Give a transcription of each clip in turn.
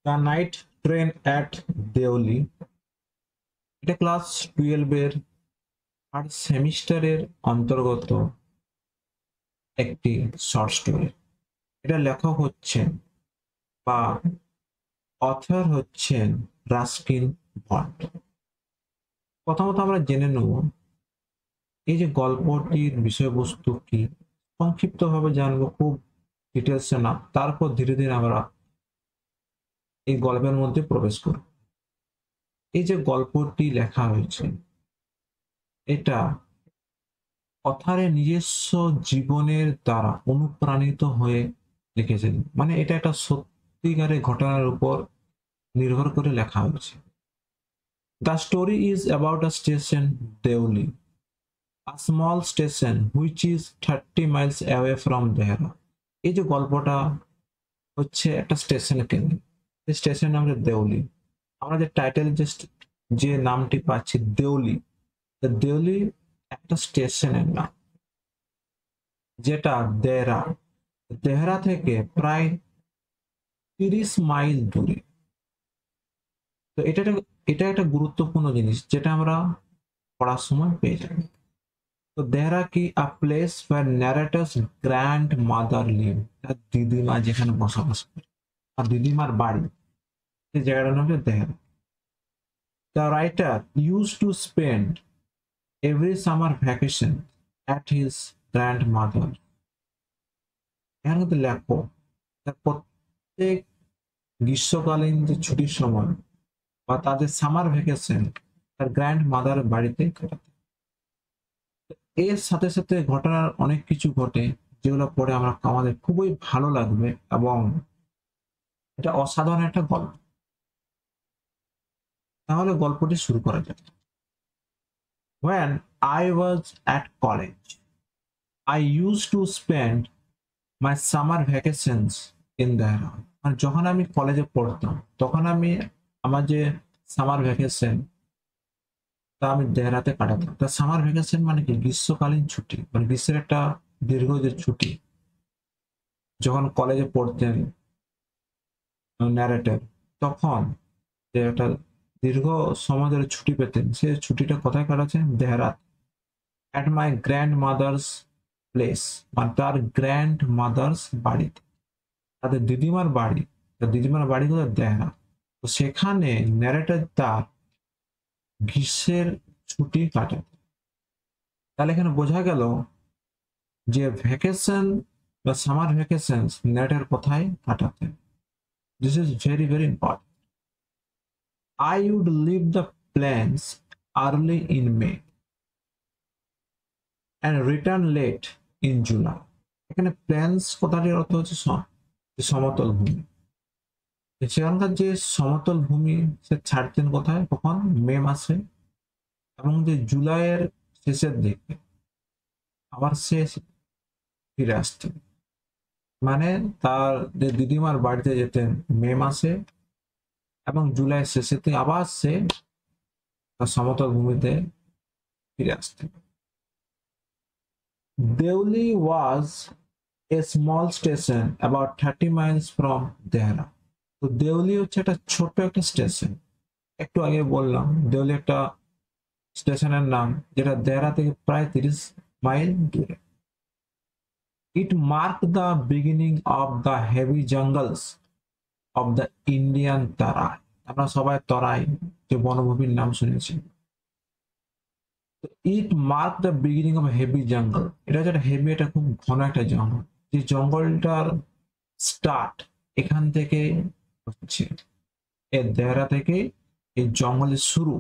The night train at Deoli, এটা class 12 এর third সেমিস্টারের অন্তর্গত একটি শর্ট স্টোরি। এটা লেখক হচ্ছেন বা অথর হচ্ছেন রাস্কিন বন্ড। প্রথমত আমরা জেনে নেব এই যে গল্পটির বিষয়বস্তু কি, সংক্ষিপ্তভাবে জানবো, খুব ডিটেলসে না, তারপর ধীরে ধীরে আমরা এই গল্পের মধ্যে প্রবেশ করব। এই যে গল্পটি লেখা হয়েছে এটা অথারের নিজস্ব জীবনের দ্বারা অনুপ্রাণিত হয়ে লিখেছেন, মানে এটা একটা সত্যিকারের ঘটনার উপর নির্ভর করে লেখা হয়েছে। The story is about a station Deoli, a small station which is 30 miles away from Dehra. এই যে গল্পটা হচ্ছে একটা স্টেশন কেন্দ্র, এই স্টেশন নাম হচ্ছে দেউলি। আমরা যে টাইটেল যে নামটি পাচ্ছি দেউলি, দেউলি একটা স্টেশনের নাম, যেটা দেহরা দেহরা থেকে প্রায় 30 মাইল দূরে। তো এটা একটা গুরুত্বপূর্ণ জিনিস যেটা আমরা পড়ার সময় পেয়ে যাই। তো দেহরা কি a place where narrator's grandmother live, তার দিদিমা যেখানে বসবাস করে, আর দিদিমার বাড়ি, সেই জায়গাটার নাম হচ্ছে Dehra. The writer use to spend every summer vacation at his grand mother. এখানে কিন্তু লেখক তার প্রত্যেক গ্রীষ্মকালীন যে ছুটির সময় বা তাদের সামার ভ্যাকেশন তার গ্র্যান্ড মাদার বাড়িতে কাটাতে। এর সাথে সাথে ঘটনার অনেক কিছু ঘটে যেগুলো পড়ে আমাদের খুবই ভালো লাগবে, এবং এটা অসাধারণ একটা গল্প। তাহলে গল্পটি শুরু করা যাক। When I was at college, I used to spend my summer vacations in Dehra. আর যখন আমি কলেজে পড়তাম তখন আমি আমার যে সামার ভ্যাকেশন তা আমি দেহরাতে কাটাতাম। তা সামার ভ্যাকেশন মানে কি? গ্রীষ্মকালীন ছুটি, মানে গ্রীষ্মের একটা দীর্ঘ যে ছুটি। যখন কলেজে পড়তেন ন্যারেটর, তখন যে একটা দীর্ঘ সময় ধরে ছুটি পেতেন, সে ছুটিটা কোথায় কাটাচ্ছেন? দেহরাত। At my grandmother's place, মানে তার গ্র্যান্ড মাদার্স বাড়িতে, তাদের দিদিমার বাড়ি। তার দিদিমার বাড়ি কোথায়? দেহরা। তো সেখানে ন্যারেটর তার গ্রীষ্মের ছুটি কাটাতে। তাহলে এখানে বোঝা গেল যে ভ্যাকেশন বা সামার ভ্যাকেশন ন্যারেটর কোথায় কাটাতে। This is very very important. I would leave the plains early in May and return late in July. এখানে প্ল্যান্স কথাটির অর্থ হচ্ছে সমতল ভূমি। সেখানকার যে সমতল ভূমি সে ছাড়তেন কোথায়? কখন? মে মাসে, এবং যে জুলাইয়ের শেষের দিকে আবার সে ফিরে আসতেন। মানে তার যে দিদিমার বাড়িতে যেতেন মে মাসে, এবং জুলাইয়ের শেষের দিকে আবার সে তার সমতল ভূমিতে ফিরে আসতেন। Deoli was a small station about 30 miles from Dehra. তো দেউলি হচ্ছে একটা ছোট একটা স্টেশন। একটু আগে বললাম দেউলি একটা স্টেশনের নাম, যেটা দেহরা থেকে প্রায় 30 মাইল দূরে। It marked the beginning of the heavy jungles of the Indian Tarai. আমরা সবাই তরাই যে বনভূমির নাম শুনেছি। It mark the beginning of heavy jungle, এটা যেটা হেভি, এটা খুব ঘন একটা জঙ্গল। যে জঙ্গলটার স্টার্ট এখান থেকে হচ্ছে, এর দেহরা থেকে এই জঙ্গলের শুরু।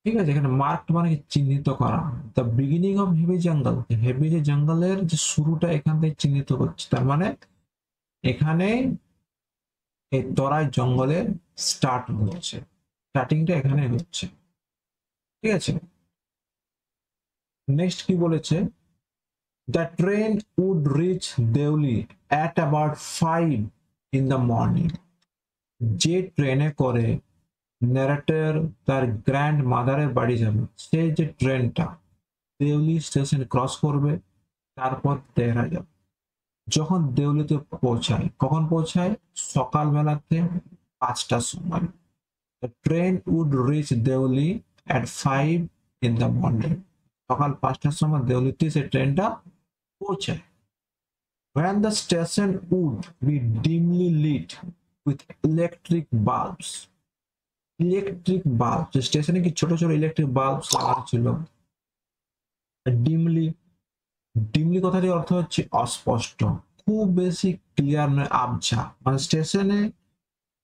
ঠিক আছে, এখানে মার্ক মানে চিহ্নিত করা। দ্য বিগিনিং অফ হেভি জঙ্গল, হেভি যে জঙ্গলের যে শুরুটা এখান থেকে চিহ্নিত করছে, তার মানে এখানে এই তরাই জঙ্গলের স্টার্ট হচ্ছে, স্টার্টিংটা এখানে হচ্ছে। ঠিক আছে, নেক্সট কি বলেছে? The train would reach Deoli at about 5 in the morning. যে ট্রেনে করে ন্যারেটর তার গ্র্যান্ড মাদারের বাড়ি যাবে, সেই যে ট্রেনটা দেউলি স্টেশন ক্রস করবে, তারপর দেহরা যাবে। যখন দেউলিতে পৌঁছায়, কখন পৌঁছায়? সকালবেলাতে 5টার সময়। The train would reach Deuli at 5 in the morning. সকাল 5টার সময় দেউলিতে সে ট্রেনটা পৌঁছায়। When the station would be dimly lit with electric bulbs. Electric bulb, যে স্টেশনে কি ছোট ছোট ইলেকট্রিক বাল্ব লাগানো ছিল। ডিমলি, ডিমলি কথাটির অর্থ হচ্ছে অস্পষ্ট, খুব বেশি ক্লিয়ার নয়, আবছা। মানে স্টেশনে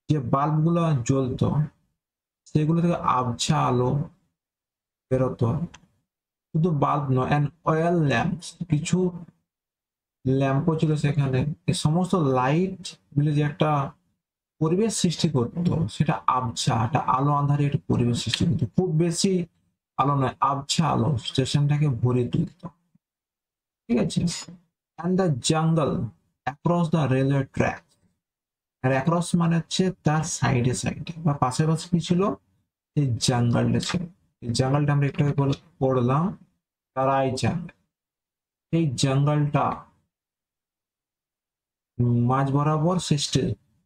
যে বাল্ব গুলো জ্বলতো সেগুলো থেকে আবছা আলো বেরোতো। শুধু বাল্ব নয়, অ্যান্ড অয়েল ল্যাম্পস, কিছু ল্যাম্পও ছিল সেখানে। এই সমস্ত লাইট মিলে যে একটা পরিবেশ সৃষ্টি করতো, সেটা আবছা, একটা আলো আঁধারে একটা পরিবেশ সৃষ্টি করতো। খুব বেশি আলো নয়, আবছা আলো স্টেশনটাকে ভরে তুলতো। ঠিক আছে। And the jungle across the railway track. আর অ্যাক্রস মানে হচ্ছে তার সাইডে সাইডে বা পাশে পাশে কি ছিল, এই জঙ্গলটা ছিল। এই জঙ্গলটা আমরা একটু আগে পড়লাম, তারাই জঙ্গল। এই জঙ্গলটা মাঝ বরাবর সৃষ্টি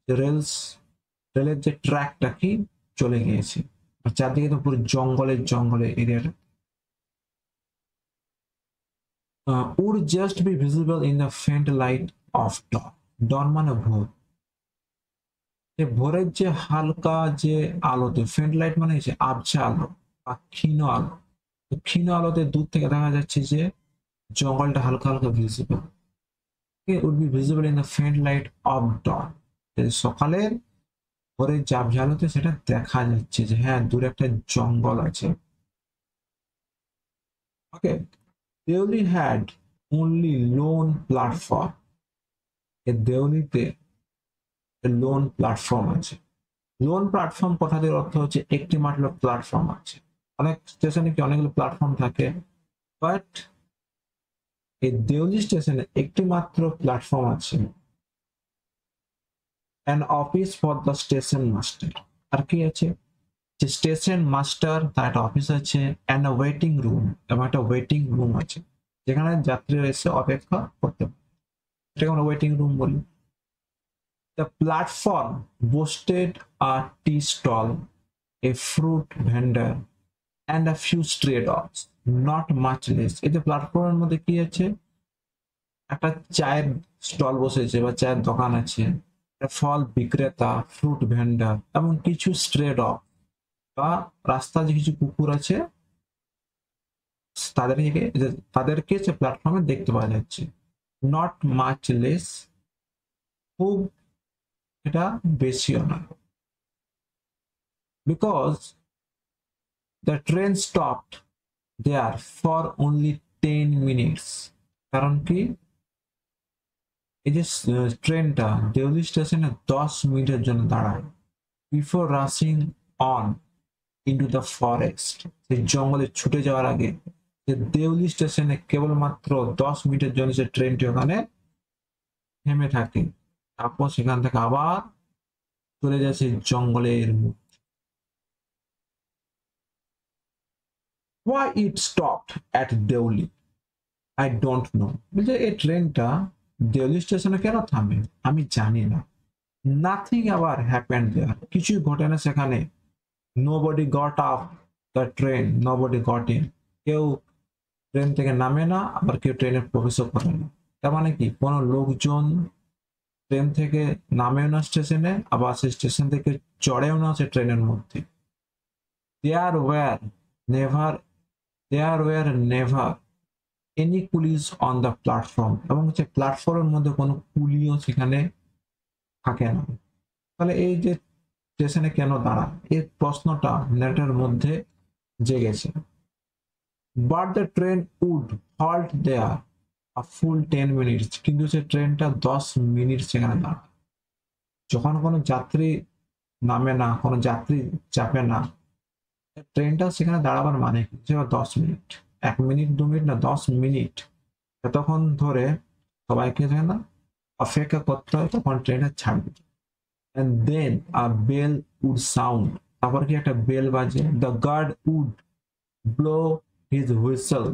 রেলের যে ট্র্যাকটা কি চলে গিয়েছে। আর চারদিকে তো পুরো জঙ্গলের জঙ্গলের এরিয়াটা। would just be visible in the faint light of dawn. dawn মানে ভোর। যে ভোরের যে হালকা যে আলোতে, ফেন্ট লাইট মানে যে আবছা আলো বা ক্ষীণ আলো, ক্ষীণ আলোতে দূর থেকে দেখা যাচ্ছে যে জঙ্গলটা হালকা হালকা visible. it would be visible in the faint light of dawn. সকালের ভোরের ঝাপঝালোতে আলোতে সেটা দেখা যাচ্ছে যে হ্যাঁ দূরে একটা জঙ্গল আছে। Okay. Deoli had only lone platform. এই দেউলিতে লোন প্ল্যাটফর্ম আছে। লোন প্ল্যাটফর্ম কথাটির অর্থ হচ্ছে একটি মাত্র প্ল্যাটফর্ম আছে। অনেক স্টেশনে কি অনেকগুলো প্ল্যাটফর্ম থাকে, বাট এই দেউলি স্টেশনে একটি মাত্র প্ল্যাটফর্ম আছে। An office for the station master. আর কি আছে, যে স্টেশন মাস্টার তার একটা অফিস আছে, অ্যান্ড আ ওয়েটিং রুম, এবং একটা ওয়েটিং রুম আছে যেখানে যাত্রীরা এসে অপেক্ষা করতে পারে, সেটাকে আমরা ওয়েটিং রুম বলি। The platform boasted a tea stall, a fruit vendor, and a few stray dogs. Not much less. এই যে প্ল্যাটফর্মের মধ্যে কি আছে, একটা চায়ের স্টল বসেছে বা চায়ের দোকান আছে, একটা ফল বিক্রেতা, ফ্রুট ভেন্ডার, এবং কিছু স্ট্রে ডগ বা রাস্তা যে কিছু কুকুর আছে তাদেরকে তাদেরকে যে প্ল্যাটফর্মে দেখতে পাওয়া যাচ্ছে। নট মাচ লেস, খুব এটা বেশিও না। Because the train stopped there for only 10 minutes. কারণ কি, এই যে ট্রেনটা দেউলি স্টেশনে 10 মিনিটের জন্য দাঁড়ায়। Before rushing on into the forest, সেই জঙ্গলে ছুটে যাওয়ার আগে যে দেউলি স্টেশনে কেবলমাত্র 10 মিনিটের জন্য সে ট্রেনটি ওখানে থেমে থাকে, তারপর সেখান থেকে আবার চলে যায় সেই জঙ্গলের মধ্যে। Why it stopped at Deoli? I don't know. বলছে এই ট্রেনটা দেউলি স্টেশনে কেন থামে আমি জানি না। নাথিং আবার হ্যাপেন্ড দেয়ার, কিছুই ঘটে না সেখানে। Nobody got up the train, nobody got in, কেউ ট্রেন থেকে নামে না, আবার কেউ ট্রেনে প্রবেশও করে না। তার মানে কি, কোনো লোকজন ট্রেন থেকে নামেও না স্টেশনে, আবার সেই স্টেশন থেকে চড়েও না সে ট্রেনের মধ্যে। There were never there were never any coolies on the platform, এবং হচ্ছে প্ল্যাটফর্মের মধ্যে কোনো কুলিও সেখানে থাকে না। তাহলে এই যে স্টেশনে কেন দাঁড়ায়, এই প্রশ্নটা নেটের মধ্যে জেগেছে। But the train would halt there a full 10 minutes, কিন্তু সে ট্রেনটা 10 মিনিট সেখানে দাঁড়ায়। যখন কোনো যাত্রী নামে না, কোনো যাত্রী চাপে না, ট্রেনটা সেখানে দাঁড়াবার মানে কি, 10 মিনিট, 1 মিনিট 2 মিনিট না, 10 মিনিট, এতক্ষণ ধরে সবাইকে না অপেক্ষা করতে হয়, তখন ট্রেনটা ছাড়বে। and then a bell would sound, তারপর কি একটা বেল বাজে। the guard would blow his whistle,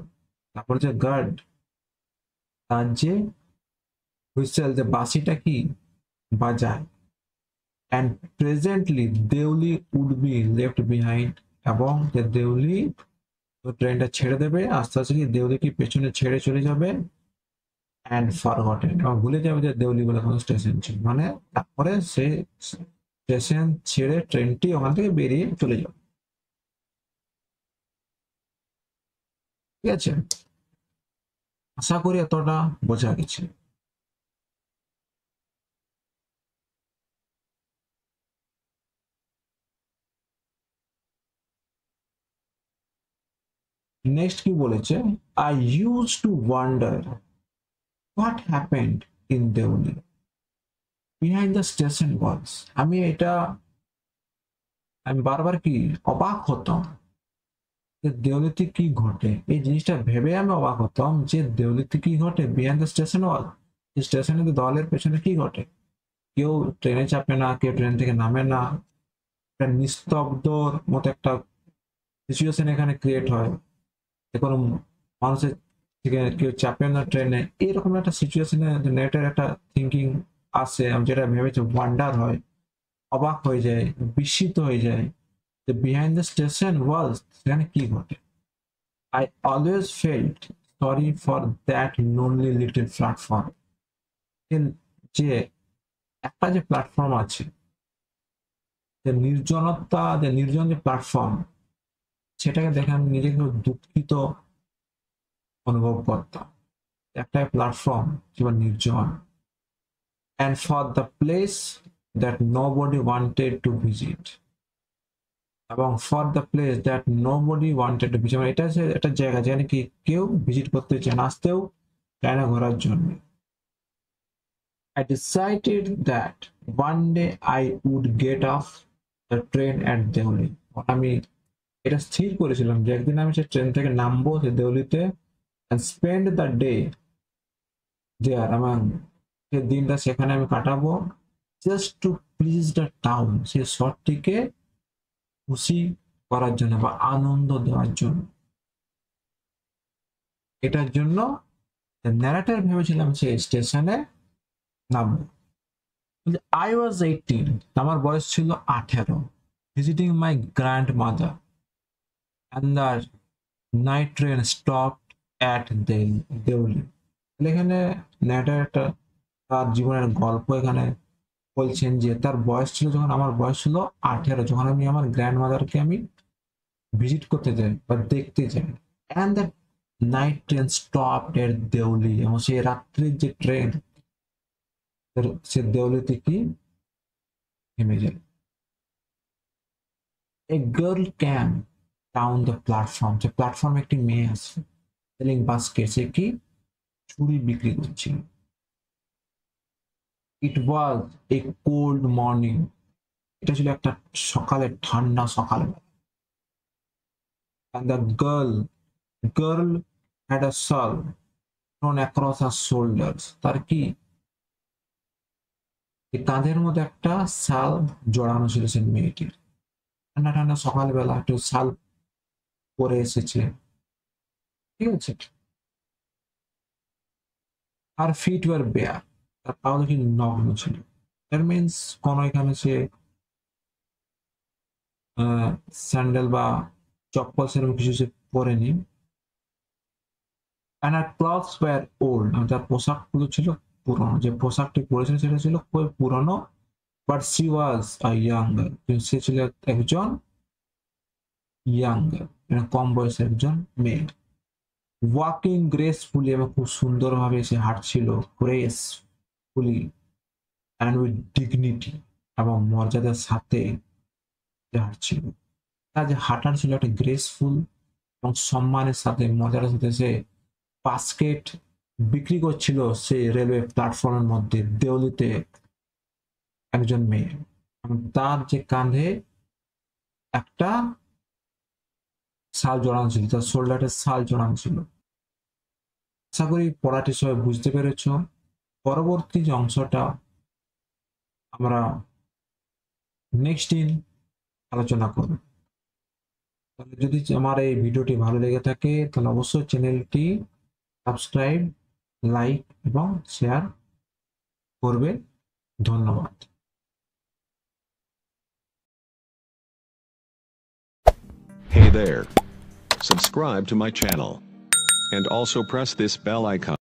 তারপর যে গার্ড তার যে হুইসেল যে বাঁশিটা কি বাজায়, and presently Deuli would be left behind, এবং যে দেউলি ট্রেনটা ছেড়ে দেবে আস্তে আস্তে, কি দেউলি কি পেছনে ছেড়ে চলে যাবে, and forgotten, এবং ভুলে যাবে যে দেউলি বলে কোনো স্টেশন ছিল, মানে তারপরে সে স্টেশন ছেড়ে ট্রেনটি ওখান থেকে বেরিয়ে চলে যাবে। ঠিক আছে, আশা করি এতটা বোঝা গেছে। নেক্সট কি বলেছে, I used to wonder what happened in Deoli behind the station walls. আমি বারবার কি অবাক হতাম যে দেউলিতে কি ঘটে, এই জিনিসটা ভেবে আমি অবাক হতাম যে দেউলিতে কি ঘটে বিহাইন্ড দ্য স্টেশন ওয়াল, স্টেশনে দেওয়ালের পেছনে কি ঘটে। কেউ ট্রেনে চাপে না, কেউ ট্রেন থেকে নামে না, একটা নিস্তব্ধর মতো একটা সিচুয়েশন এখানে ক্রিয়েট হয়, কোনো মানুষের থেকে কেউ চাপে না ট্রেনে, এরকম একটা সিচুয়েশনে নেটের একটা থিঙ্কিং আসে, আমি যেটা ভেবেছি ওয়ান্ডার হয়, অবাক হয়ে যায়, বিস্মিত হয়ে যায় যে বিহাইন্ড দ্য স্টেশন ওয়ালস সেখানে কি ঘটে। I always felt sorry for that lonely little platform, যে একটা যে প্ল্যাটফর্ম আছে, যে নির্জনতা, যে নির্জন যে প্ল্যাটফর্ম, সেটাকে দেখে আমি নিজেকে দুঃখিত অনুভব করতাম। একটা প্ল্যাটফর্ম কিংবা নির্জন, and for the place that nobody wanted to visit, এবং for the place that nobody wanted to visit, এটা হচ্ছে একটা জায়গা যেখানে কি কেউ ভিজিট করতে চায় না, আসতেও চায় না ঘোরার জন্য। I decided that one day I would get off the train at Deoli, আমি এটা স্থির করেছিলাম যে একদিন আমি সে ট্রেন থেকে নামবো সে দেউলিতে, and spend the day there, আমার সে দিনটা সেখানে আমি কাটাবো, just to please the town, সে শহরটিকে খুশি করার জন্য বা আনন্দ দেওয়ার জন্য। এটার জন্য ন্যারেটর ভেবেছিলাম সে স্টেশনে নামবো। আই ওয়াজ 18, আমার বয়স ছিল 18, visiting my grandmother, and the night train stop at Deoli. এখানে ন্যারেটর একটা তার জীবনের গল্প এখানে বলছেন যে তার বয়স ছিল, যখন আমার বয়স ছিল 18, যখন আমি আমার গ্র্যান্ড মাদারকে আমি ভিজিট করতে যাই বা দেখতে যাই, and the night train stop at Deuli, এবং সেই রাত্রির যে ট্রেন সে দেউলিতে কি থেমে যায়। A girl came down the platform, যে প্ল্যাটফর্মে একটি মেয়ে আছে, সেলিং বাস্কেট, সে কি ছুরি বিক্রি করছিল। ইট ওয়াজ এ কোল্ড মর্নিং, এটা ছিল একটা সকালে, ঠান্ডা সকালবেলা। and the girl had a shawl thrown across her shoulders, তার কি কাঁধের মধ্যে একটা শাল জড়ানো ছিল সে মেয়েটির, ঠান্ডা ঠান্ডা সকালবেলা একটু শাল পরে এসেছে। ঠিক আছে, আর ফিট ওয়ার বেয়ার, তার পাও দেখি নগ্ন ছিল, দ্যাট মিনস কোন এখানে সে স্যান্ডেল বা চপ্পল সেরকম কিছু সে পরেনি। and her clothes were old, তার পোশাকগুলো ছিল পুরনো, যে পোশাকটি পরেছিল সেটা ছিল খুবই পুরনো, but she was a younger, সে ছিল একজন ইয়াঙ্গার, কম বয়সের একজন মেয়ে। ওয়াকিং গ্রেসফুলি, এবং খুব সুন্দরভাবে সে হাঁটছিল, গ্রেসফুলি অ্যান্ড উইথ ডিগনিটি, এবং মর্যাদার সাথে সে হাঁটছিল। তার যে হাঁটার ছিল একটা গ্রেসফুল এবং সম্মানের সাথে, মর্যাদার সাথে সে বাস্কেট বিক্রি করছিল সেই রেলওয়ে প্ল্যাটফর্মের মধ্যে দেউলিতে একজন মেয়ে, এবং তার যে কাঁধে একটা শাল জড়ানো ছিল, তার শোল্ডারে শাল জড়ানো ছিল। আশা করি পড়াটি সবাই বুঝতে পেরেছ। পরবর্তী যে অংশটা আমরা নেক্সট দিন আলোচনা করব। তাহলে যদি আমার এই ভিডিওটি ভালো লেগে থাকে তাহলে অবশ্যই চ্যানেলটি সাবস্ক্রাইব, লাইক এবং শেয়ার করবে। ধন্যবাদ। Hey there. Subscribe to my channel. And also press this bell icon.